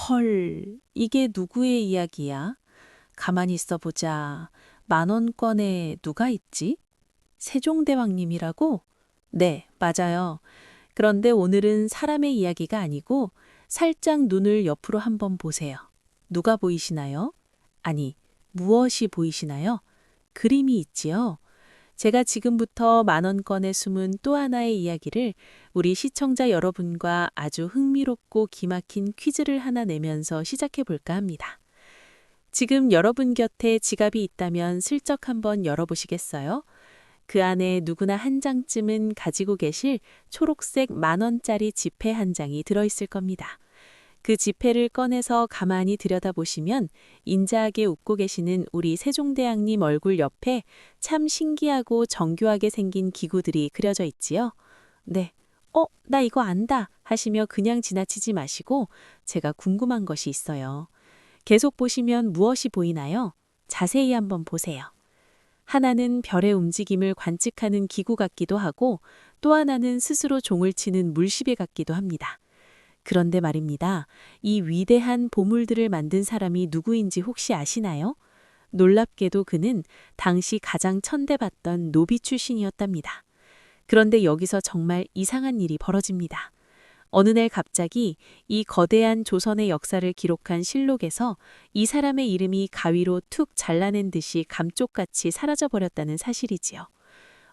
헐, 이게 누구의 이야기야? 가만히 있어 보자. 10,000원권에 누가 있지? 세종대왕님이라고? 네, 맞아요. 그런데 오늘은 사람의 이야기가 아니고 살짝 눈을 옆으로 한번 보세요. 누가 보이시나요? 아니, 무엇이 보이시나요? 그림이 있지요? 제가 지금부터 10,000원권에 숨은 또 하나의 이야기를 우리 시청자 여러분과 아주 흥미롭고 기막힌 퀴즈를 하나 내면서 시작해 볼까 합니다. 지금 여러분 곁에 지갑이 있다면 슬쩍 한번 열어보시겠어요? 그 안에 누구나 한 장쯤은 가지고 계실 초록색 10,000원짜리 지폐 한 장이 들어있을 겁니다. 그 지폐를 꺼내서 가만히 들여다보시면 인자하게 웃고 계시는 우리 세종대왕님 얼굴 옆에 참 신기하고 정교하게 생긴 기구들이 그려져 있지요. 네. 나 이거 안다 하시며 그냥 지나치지 마시고 제가 궁금한 것이 있어요. 계속 보시면 무엇이 보이나요? 자세히 한번 보세요. 하나는 별의 움직임을 관측하는 기구 같기도 하고 또 하나는 스스로 종을 치는 물시계 같기도 합니다. 그런데 말입니다. 이 위대한 보물들을 만든 사람이 누구인지 혹시 아시나요? 놀랍게도 그는 당시 가장 천대받던 노비 출신이었답니다. 그런데 여기서 정말 이상한 일이 벌어집니다. 어느 날 갑자기 이 거대한 조선의 역사를 기록한 실록에서 이 사람의 이름이 가위로 툭 잘라낸 듯이 감쪽같이 사라져버렸다는 사실이지요.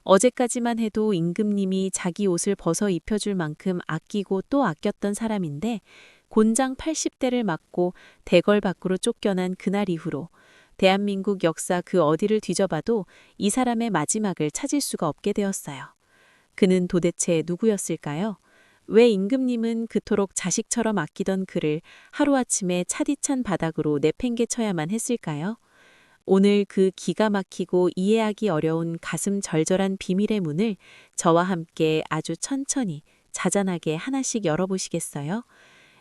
어제까지만 해도 임금님이 자기 옷을 벗어 입혀줄 만큼 아끼고 또 아꼈던 사람인데 곤장 80대를 맞고 대궐 밖으로 쫓겨난 그날 이후로 대한민국 역사 그 어디를 뒤져봐도 이 사람의 마지막을 찾을 수가 없게 되었어요. 그는 도대체 누구였을까요? 왜 임금님은 그토록 자식처럼 아끼던 그를 하루아침에 차디찬 바닥으로 내팽개쳐야만 했을까요? 오늘 그 기가 막히고 이해하기 어려운 가슴 절절한 비밀의 문을 저와 함께 아주 천천히 자잔하게 하나씩 열어보시겠어요?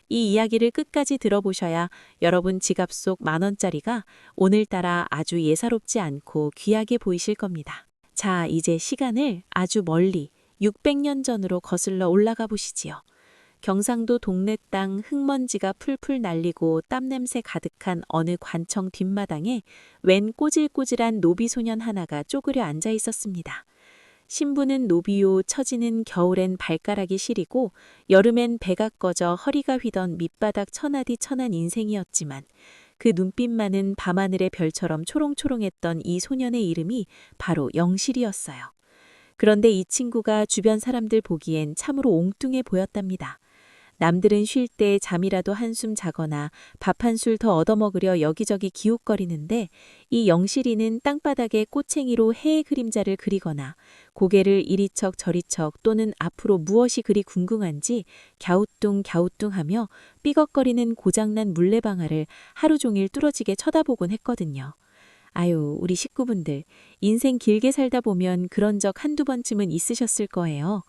이 이야기를 끝까지 들어보셔야 여러분 지갑 속 10,000원짜리가 오늘따라 아주 예사롭지 않고 귀하게 보이실 겁니다. 자, 이제 시간을 아주 멀리 600년 전으로 거슬러 올라가 보시지요. 경상도 동네 땅 흙먼지가 풀풀 날리고 땀냄새 가득한 어느 관청 뒷마당에 웬 꼬질꼬질한 노비 소년 하나가 쪼그려 앉아 있었습니다. 신부는 노비요, 처지는 겨울엔 발가락이 시리고 여름엔 배가 꺼져 허리가 휘던 밑바닥 천하디 천한 인생이었지만 그 눈빛만은 밤하늘의 별처럼 초롱초롱했던 이 소년의 이름이 바로 영실이었어요. 그런데 이 친구가 주변 사람들 보기엔 참으로 옹뚱해 보였답니다. 남들은 쉴 때 잠이라도 한숨 자거나 밥 한 술 더 얻어먹으려 여기저기 기웃거리는데 이 영실이는 땅바닥에 꼬챙이로 해의 그림자를 그리거나 고개를 이리척 저리척 또는 앞으로 무엇이 그리 궁금한지 갸우뚱갸우뚱하며 삐걱거리는 고장난 물레방아를 하루 종일 뚫어지게 쳐다보곤 했거든요. 아유, 우리 식구분들, 인생 길게 살다 보면 그런 적 한두 번쯤은 있으셨을 거예요.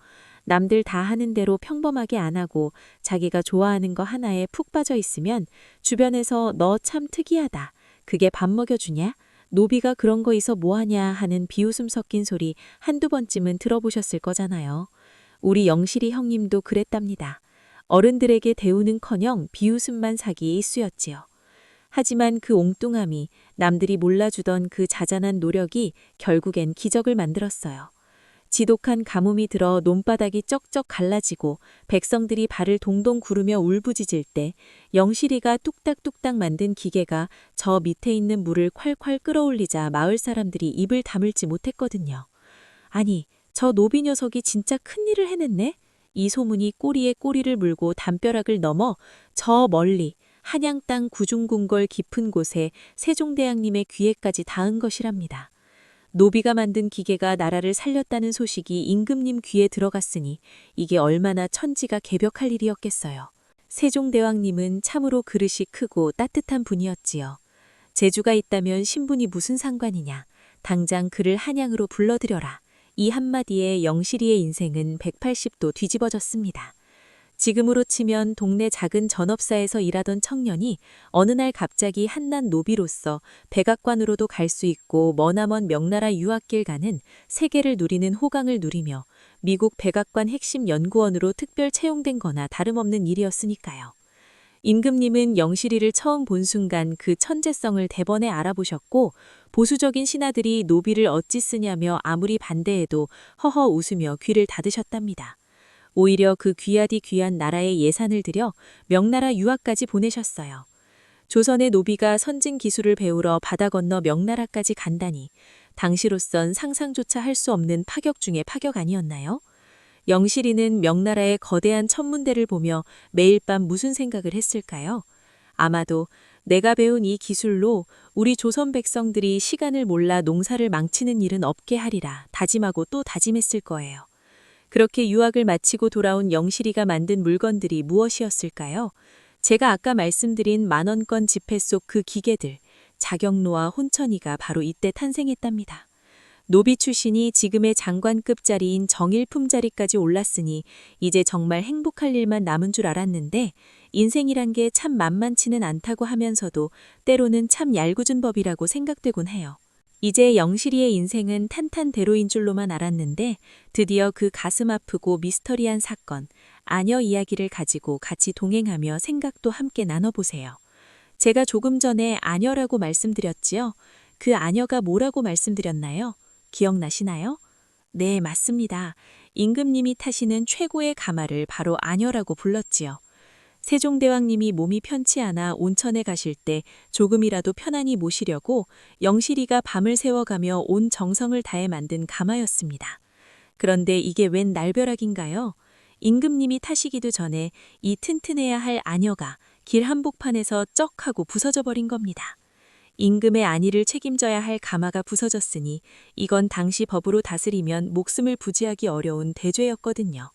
남들 다 하는 대로 평범하게 안 하고 자기가 좋아하는 거 하나에 푹 빠져 있으면 주변에서 너 참 특이하다. 그게 밥 먹여주냐? 노비가 그런 거 있어 뭐하냐 하는 비웃음 섞인 소리 한두 번쯤은 들어보셨을 거잖아요. 우리 영실이 형님도 그랬답니다. 어른들에게 대우는커녕 비웃음만 사기 일쑤였지요. 하지만 그 옹뚱함이 남들이 몰라주던 그 자잘한 노력이 결국엔 기적을 만들었어요. 지독한 가뭄이 들어 논바닥이 쩍쩍 갈라지고 백성들이 발을 동동 구르며 울부짖을 때 영실이가 뚝딱뚝딱 만든 기계가 저 밑에 있는 물을 콸콸 끌어올리자 마을 사람들이 입을 다물지 못했거든요. 아니, 저 노비 녀석이 진짜 큰일을 해냈네? 이 소문이 꼬리에 꼬리를 물고 담벼락을 넘어 저 멀리 한양 땅 구중궁궐 깊은 곳에 세종대왕님의 귀에까지 닿은 것이랍니다. 노비가 만든 기계가 나라를 살렸다는 소식이 임금님 귀에 들어갔으니 이게 얼마나 천지가 개벽할 일이었겠어요. 세종대왕님은 참으로 그릇이 크고 따뜻한 분이었지요. 재주가 있다면 신분이 무슨 상관이냐. 당장 그를 한양으로 불러들여라. 이 한마디에 영실이의 인생은 180도 뒤집어졌습니다. 지금으로 치면 동네 작은 전업사에서 일하던 청년이 어느 날 갑자기 한낱 노비로서 백악관으로도 갈 수 있고 머나먼 명나라 유학길 가는 세계를 누리는 호강을 누리며 미국 백악관 핵심 연구원으로 특별 채용된 거나 다름없는 일이었으니까요. 임금님은 영실이를 처음 본 순간 그 천재성을 대번에 알아보셨고 보수적인 신하들이 노비를 어찌 쓰냐며 아무리 반대해도 허허 웃으며 귀를 닫으셨답니다. 오히려 그 귀하디 귀한 나라에 예산을 들여 명나라 유학까지 보내셨어요. 조선의 노비가 선진 기술을 배우러 바다 건너 명나라까지 간다니 당시로선 상상조차 할 수 없는 파격 중의 파격 아니었나요? 영실이는 명나라의 거대한 천문대를 보며 매일 밤 무슨 생각을 했을까요? 아마도 내가 배운 이 기술로 우리 조선 백성들이 시간을 몰라 농사를 망치는 일은 없게 하리라 다짐하고 또 다짐했을 거예요. 그렇게 유학을 마치고 돌아온 영실이가 만든 물건들이 무엇이었을까요? 제가 아까 말씀드린 만원권 지폐 속 그 기계들, 자경로와 혼천이가 바로 이때 탄생했답니다. 노비 출신이 지금의 장관급 자리인 정일품 자리까지 올랐으니 이제 정말 행복할 일만 남은 줄 알았는데 인생이란 게 참 만만치는 않다고 하면서도 때로는 참 얄궂은 법이라고 생각되곤 해요. 이제 영실이의 인생은 탄탄대로인 줄로만 알았는데 드디어 그 가슴 아프고 미스터리한 사건, 아녀 이야기를 가지고 같이 동행하며 생각도 함께 나눠보세요. 제가 조금 전에 아녀라고 말씀드렸지요. 그 아녀가 뭐라고 말씀드렸나요? 기억나시나요? 네, 맞습니다. 임금님이 타시는 최고의 가마를 바로 아녀라고 불렀지요. 세종대왕님이 몸이 편치 않아 온천에 가실 때 조금이라도 편안히 모시려고 영실이가 밤을 새워가며 온 정성을 다해 만든 가마였습니다. 그런데 이게 웬 날벼락인가요? 임금님이 타시기도 전에 이 튼튼해야 할 아녀가 길 한복판에서 쩍 하고 부서져 버린 겁니다. 임금의 안위를 책임져야 할 가마가 부서졌으니 이건 당시 법으로 다스리면 목숨을 부지하기 어려운 대죄였거든요.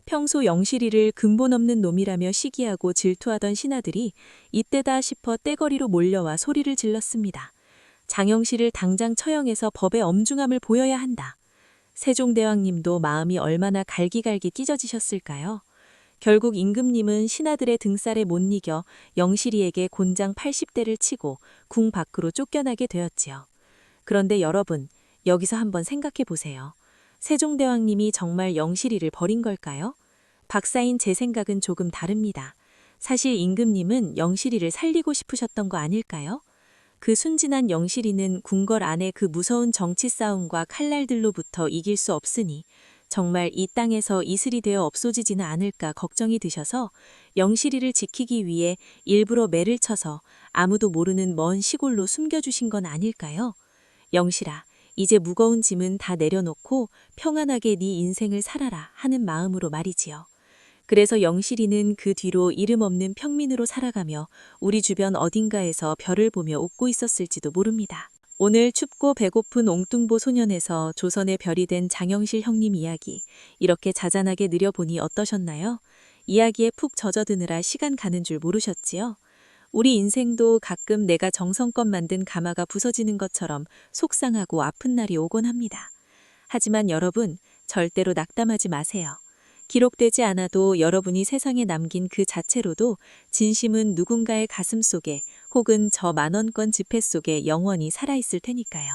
평소 영실이를 근본 없는 놈이라며 시기하고 질투하던 신하들이 이때다 싶어 떼거리로 몰려와 소리를 질렀습니다. 장영실을 당장 처형해서 법의 엄중함을 보여야 한다. 세종대왕님도 마음이 얼마나 갈기갈기 찢어지셨을까요? 결국 임금님은 신하들의 등살에 못 이겨 영실이에게 곤장 80대를 치고 궁 밖으로 쫓겨나게 되었지요. 그런데 여러분, 여기서 한번 생각해 보세요. 세종대왕님이 정말 영실이를 버린 걸까요? 박사인 제 생각은 조금 다릅니다. 사실 임금님은 영실이를 살리고 싶으셨던 거 아닐까요? 그 순진한 영실이는 궁궐 안의 그 무서운 정치 싸움과 칼날들로부터 이길 수 없으니 정말 이 땅에서 이슬이 되어 없어지지는 않을까 걱정이 드셔서 영실이를 지키기 위해 일부러 매를 쳐서 아무도 모르는 먼 시골로 숨겨주신 건 아닐까요? 영실아, 이제 무거운 짐은 다 내려놓고 평안하게 네 인생을 살아라 하는 마음으로 말이지요. 그래서 영실이는 그 뒤로 이름 없는 평민으로 살아가며 우리 주변 어딘가에서 별을 보며 웃고 있었을지도 모릅니다. 오늘 춥고 배고픈 옹뚱보 소년에서 조선의 별이 된 장영실 형님 이야기 이렇게 자잔하게 느려보니 어떠셨나요? 이야기에 푹 젖어드느라 시간 가는 줄 모르셨지요? 우리 인생도 가끔 내가 정성껏 만든 가마가 부서지는 것처럼 속상하고 아픈 날이 오곤 합니다. 하지만 여러분, 절대로 낙담하지 마세요. 기록되지 않아도 여러분이 세상에 남긴 그 자체로도 진심은 누군가의 가슴 속에 혹은 저 만원권 지폐 속에 영원히 살아있을 테니까요.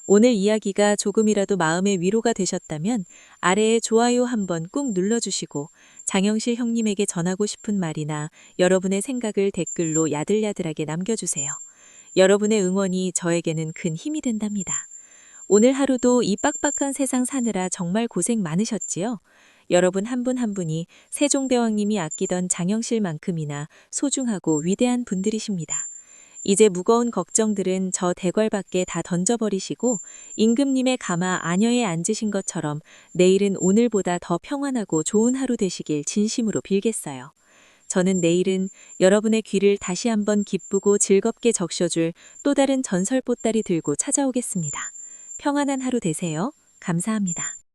오늘 이야기가 조금이라도 마음의 위로가 되셨다면 아래에 좋아요 한번 꾹 눌러주시고 장영실 형님에게 전하고 싶은 말이나 여러분의 생각을 댓글로 야들야들하게 남겨주세요. 여러분의 응원이 저에게는 큰 힘이 된답니다. 오늘 하루도 이 빡빡한 세상 사느라 정말 고생 많으셨지요? 여러분 한 분 한 분이 세종대왕님이 아끼던 장영실만큼이나 소중하고 위대한 분들이십니다. 이제 무거운 걱정들은 저 대궐 밖에 다 던져버리시고 임금님의 가마 아녀에 앉으신 것처럼 내일은 오늘보다 더 평안하고 좋은 하루 되시길 진심으로 빌겠어요. 저는 내일은 여러분의 귀를 다시 한번 기쁘고 즐겁게 적셔줄 또 다른 전설 보따리 들고 찾아오겠습니다. 평안한 하루 되세요. 감사합니다.